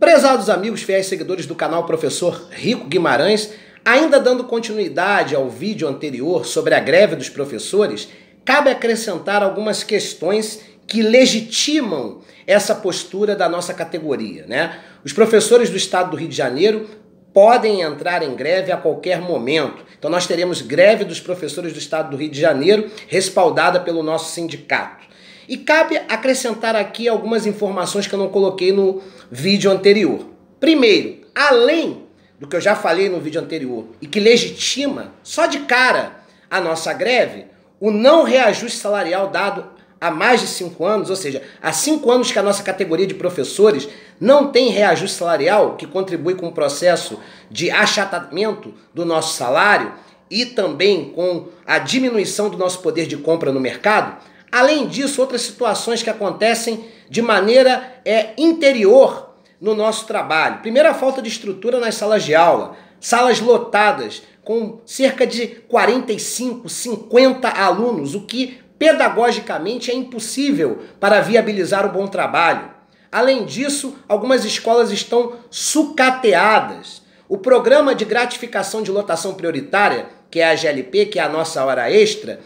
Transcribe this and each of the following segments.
Prezados amigos, fiéis seguidores do canal Professor Rico Guimarães, ainda dando continuidade ao vídeo anterior sobre a greve dos professores, cabe acrescentar algumas questões que legitimam essa postura da nossa categoria, né? Os professores do estado do Rio de Janeiro podem entrar em greve a qualquer momento. Então nós teremos greve dos professores do estado do Rio de Janeiro, respaldada pelo nosso sindicato. E cabe acrescentar aqui algumas informações que eu não coloquei no vídeo anterior. Primeiro, além do que eu já falei no vídeo anterior e que legitima, só de cara, a nossa greve, o não reajuste salarial dado há mais de 5 anos, ou seja, há 5 anos que a nossa categoria de professores não tem reajuste salarial, que contribui com o processo de achatamento do nosso salário e também com a diminuição do nosso poder de compra no mercado. Além disso, outras situações que acontecem de maneira interior no nosso trabalho. Primeiro, a falta de estrutura nas salas de aula, salas lotadas com cerca de 45, 50 alunos, o que pedagogicamente é impossível para viabilizar o bom trabalho. Além disso, algumas escolas estão sucateadas. O programa de gratificação de lotação prioritária, que é a GLP, que é a nossa hora extra,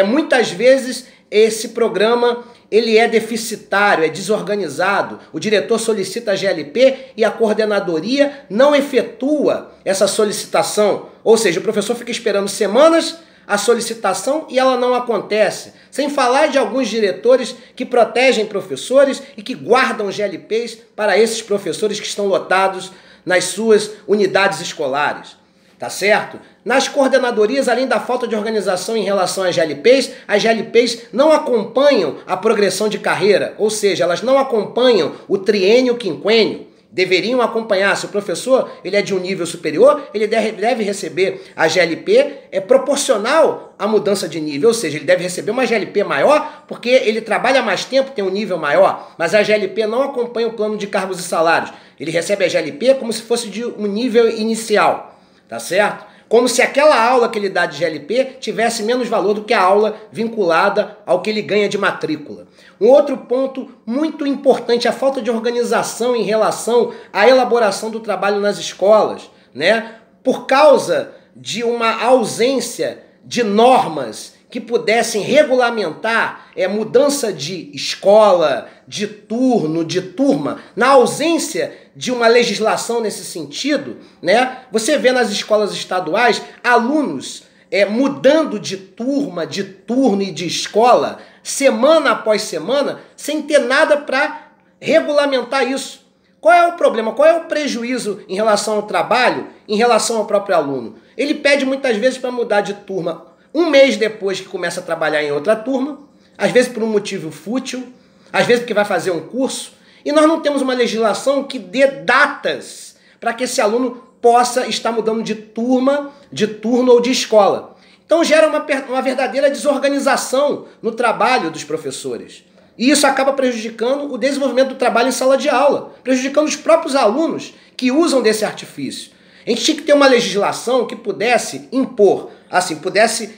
muitas vezes esse programa ele é deficitário, é desorganizado. O diretor solicita a GLP e a coordenadoria não efetua essa solicitação. Ou seja, o professor fica esperando semanas a solicitação e ela não acontece. Sem falar de alguns diretores que protegem professores e que guardam GLPs para esses professores que estão lotados nas suas unidades escolares. Tá certo? Nas coordenadorias, além da falta de organização em relação às GLPs não acompanham a progressão de carreira, ou seja, elas não acompanham o triênio quinquênio. Deveriam acompanhar. Se o professor ele é de um nível superior, ele deve receber a GLP proporcional à mudança de nível, ou seja, ele deve receber uma GLP maior porque ele trabalha mais tempo, tem um nível maior, mas a GLP não acompanha o plano de cargos e salários. Ele recebe a GLP como se fosse de um nível inicial. Tá certo? Como se aquela aula que ele dá de GLP tivesse menos valor do que a aula vinculada ao que ele ganha de matrícula. Um outro ponto muito importante é a falta de organização em relação à elaboração do trabalho nas escolas, né? Por causa de uma ausência de normas que pudessem regulamentar mudança de escola, de turno, de turma, na ausência de uma legislação nesse sentido, né? Você vê nas escolas estaduais alunos mudando de turma, de turno e de escola, semana após semana, sem ter nada para regulamentar isso. Qual é o problema? Qual é o prejuízo em relação ao trabalho, em relação ao próprio aluno? Ele pede muitas vezes para mudar de turma um mês depois que começa a trabalhar em outra turma, às vezes por um motivo fútil, às vezes porque vai fazer um curso, e nós não temos uma legislação que dê datas para que esse aluno possa estar mudando de turma, de turno ou de escola. Então gera uma verdadeira desorganização no trabalho dos professores. E isso acaba prejudicando o desenvolvimento do trabalho em sala de aula, prejudicando os próprios alunos que usam desse artifício. A gente tinha que ter uma legislação que pudesse impor, assim, pudesse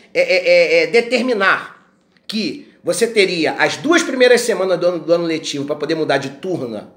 determinar que você teria as 2 primeiras semanas do ano letivo para poder mudar de turno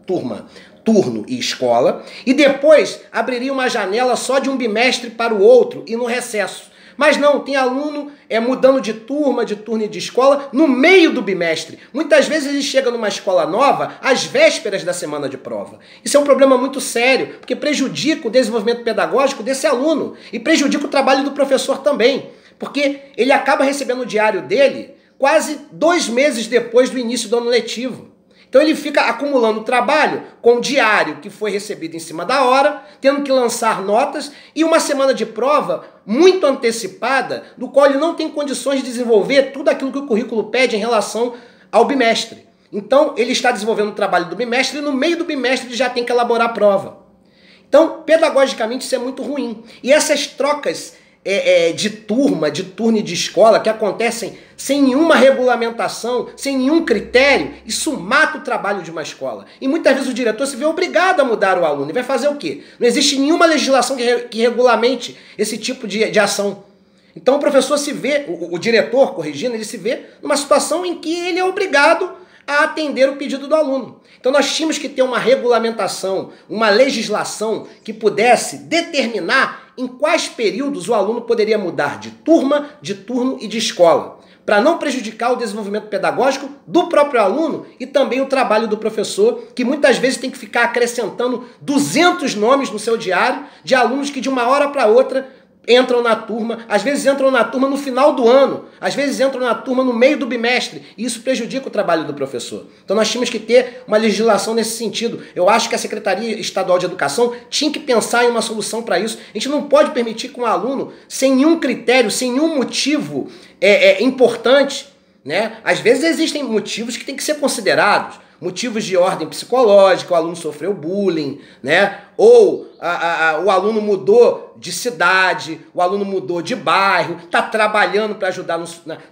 e escola, e depois abriria uma janela só de um bimestre para o outro e no recesso. Mas não, tem aluno mudando de turma, de turno e de escola no meio do bimestre. Muitas vezes ele chega numa escola nova às vésperas da semana de prova. Isso é um problema muito sério, porque prejudica o desenvolvimento pedagógico desse aluno e prejudica o trabalho do professor também, porque ele acaba recebendo o diário dele quase 2 meses depois do início do ano letivo. Então ele fica acumulando trabalho com o diário que foi recebido em cima da hora, tendo que lançar notas e uma semana de prova muito antecipada, do qual ele não tem condições de desenvolver tudo aquilo que o currículo pede em relação ao bimestre. Então ele está desenvolvendo o trabalho do bimestre e no meio do bimestre ele já tem que elaborar a prova. Então, pedagogicamente, isso é muito ruim. E essas trocas de turma, de turno e de escola que acontecem sem nenhuma regulamentação, sem nenhum critério, isso mata o trabalho de uma escola. E muitas vezes o diretor se vê obrigado a mudar o aluno. E vai fazer o quê? Não existe nenhuma legislação que regulamente esse tipo de ação. Então o professor se vê, o diretor, corrigindo, ele se vê numa situação em que ele é obrigado a atender o pedido do aluno. Então nós tínhamos que ter uma regulamentação, uma legislação que pudesse determinar em quais períodos o aluno poderia mudar de turma, de turno e de escola, para não prejudicar o desenvolvimento pedagógico do próprio aluno e também o trabalho do professor, que muitas vezes tem que ficar acrescentando 200 nomes no seu diário de alunos que de uma hora para outra entram na turma, às vezes entram na turma no final do ano, às vezes entram na turma no meio do bimestre, e isso prejudica o trabalho do professor. Então nós tínhamos que ter uma legislação nesse sentido. Eu acho que a Secretaria Estadual de Educação tinha que pensar em uma solução para isso. A gente não pode permitir que um aluno, sem nenhum critério, sem nenhum motivo importante, né? Às vezes existem motivos que têm que ser considerados, motivos de ordem psicológica, o aluno sofreu bullying, né? Ou o aluno mudou de cidade, o aluno mudou de bairro, está trabalhando para ajudar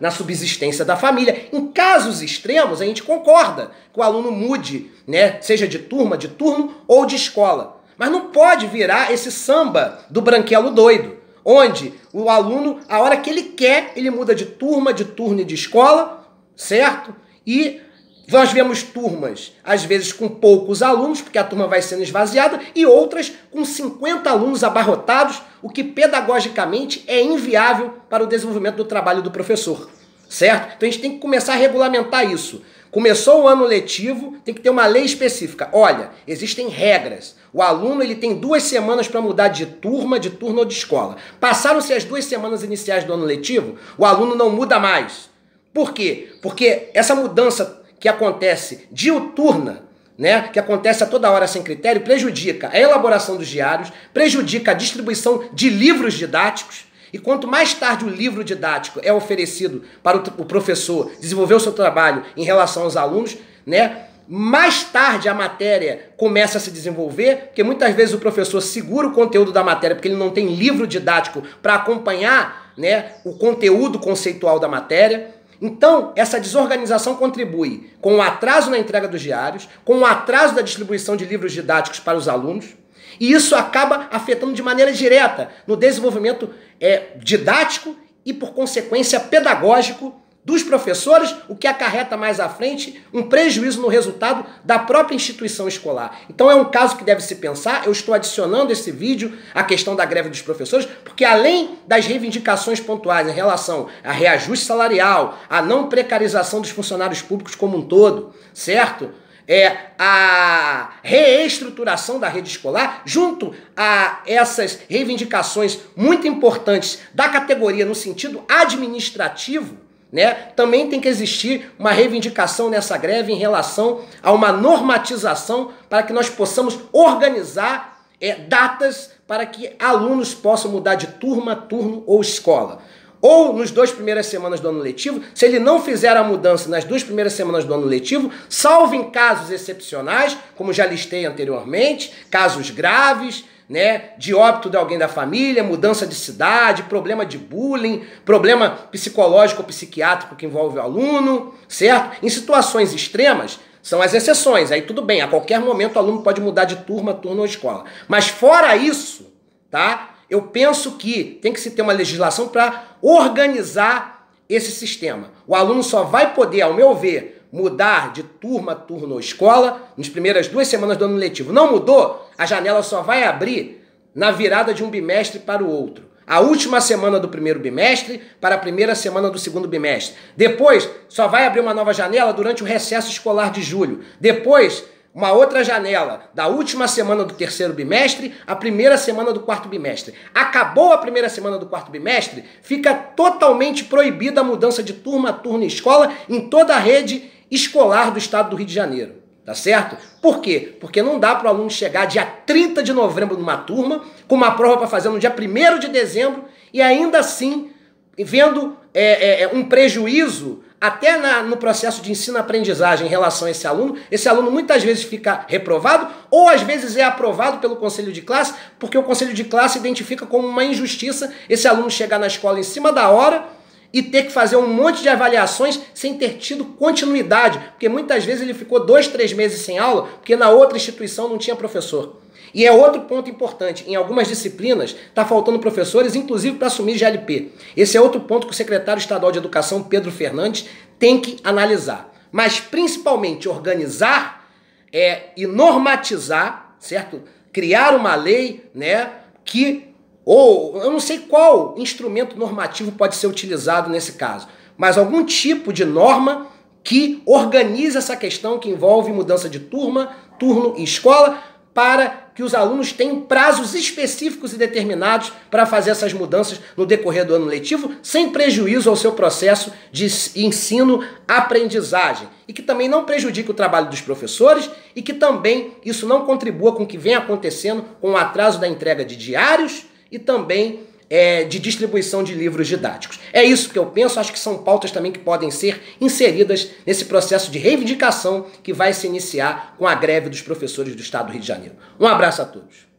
na subsistência da família. Em casos extremos, a gente concorda que o aluno mude, né? Seja de turma, de turno ou de escola. Mas não pode virar esse samba do branquelo doido, onde o aluno, a hora que ele quer, ele muda de turma, de turno e de escola, certo? E nós vemos turmas, às vezes, com poucos alunos, porque a turma vai sendo esvaziada, e outras com 50 alunos abarrotados, o que pedagogicamente é inviável para o desenvolvimento do trabalho do professor, certo? Então a gente tem que começar a regulamentar isso. Começou o ano letivo, tem que ter uma lei específica. Olha, existem regras. O aluno ele tem 2 semanas para mudar de turma, de turno ou de escola. Passaram-se as 2 semanas iniciais do ano letivo, o aluno não muda mais. Por quê? Porque essa mudança que acontece diuturna, né, que acontece a toda hora sem critério, prejudica a elaboração dos diários, prejudica a distribuição de livros didáticos, e quanto mais tarde o livro didático é oferecido para o professor desenvolver o seu trabalho em relação aos alunos, né, mais tarde a matéria começa a se desenvolver, porque muitas vezes o professor segura o conteúdo da matéria porque ele não tem livro didático para acompanhar, né, o conteúdo conceitual da matéria. Então, essa desorganização contribui com o atraso na entrega dos diários, com o atraso da distribuição de livros didáticos para os alunos, e isso acaba afetando de maneira direta no desenvolvimento didático e, por consequência, pedagógico dos professores, o que acarreta mais à frente um prejuízo no resultado da própria instituição escolar. Então é um caso que deve se pensar. Eu estou adicionando esse vídeo à questão da greve dos professores, porque além das reivindicações pontuais em relação a reajuste salarial, a não precarização dos funcionários públicos como um todo, certo? A reestruturação da rede escolar, junto a essas reivindicações muito importantes da categoria no sentido administrativo, né? Também tem que existir uma reivindicação nessa greve em relação a uma normatização para que nós possamos organizar datas para que alunos possam mudar de turma, turno ou escola. Ou nas 2 primeiras semanas do ano letivo, se ele não fizer a mudança nas 2 primeiras semanas do ano letivo, salvo em casos excepcionais, como já listei anteriormente, casos graves, né, de óbito de alguém da família, mudança de cidade, problema de bullying, problema psicológico ou psiquiátrico que envolve o aluno, certo? Em situações extremas, são as exceções, aí tudo bem, a qualquer momento o aluno pode mudar de turma, turno ou escola. Mas fora isso, tá? Eu penso que tem que se ter uma legislação para organizar esse sistema. O aluno só vai poder, ao meu ver, mudar de turma, turno ou escola nas primeiras 2 semanas do ano letivo. Não mudou? A janela só vai abrir na virada de um bimestre para o outro. A última semana do primeiro bimestre para a primeira semana do segundo bimestre. Depois, só vai abrir uma nova janela durante o recesso escolar de julho. Depois, uma outra janela da última semana do terceiro bimestre à primeira semana do quarto bimestre. Acabou a primeira semana do quarto bimestre, fica totalmente proibida a mudança de turma, turno e escola em toda a rede escolar do estado do Rio de Janeiro. Tá certo? Por quê? Porque não dá para o aluno chegar dia 30 de novembro numa turma, com uma prova para fazer no dia 1º de dezembro, e ainda assim, vendo um prejuízo até no processo de ensino-aprendizagem em relação a esse aluno muitas vezes fica reprovado, ou às vezes é aprovado pelo conselho de classe, porque o conselho de classe identifica como uma injustiça esse aluno chegar na escola em cima da hora e ter que fazer um monte de avaliações sem ter tido continuidade, porque muitas vezes ele ficou 2, 3 meses sem aula, porque na outra instituição não tinha professor. E é outro ponto importante, em algumas disciplinas está faltando professores, inclusive para assumir GLP. Esse é outro ponto que o secretário estadual de Educação, Pedro Fernandes, tem que analisar. mas principalmente organizar e normatizar, certo? Criar uma lei, né, ou eu não sei qual instrumento normativo pode ser utilizado nesse caso, mas algum tipo de norma que organize essa questão que envolve mudança de turma, turno e escola, para que os alunos tenham prazos específicos e determinados para fazer essas mudanças no decorrer do ano letivo, sem prejuízo ao seu processo de ensino-aprendizagem. E que também não prejudique o trabalho dos professores e que também isso não contribua com o que vem acontecendo com o atraso da entrega de diários e também de distribuição de livros didáticos. É isso que eu penso, acho que são pautas também que podem ser inseridas nesse processo de reivindicação que vai se iniciar com a greve dos professores do Estado do Rio de Janeiro. Um abraço a todos.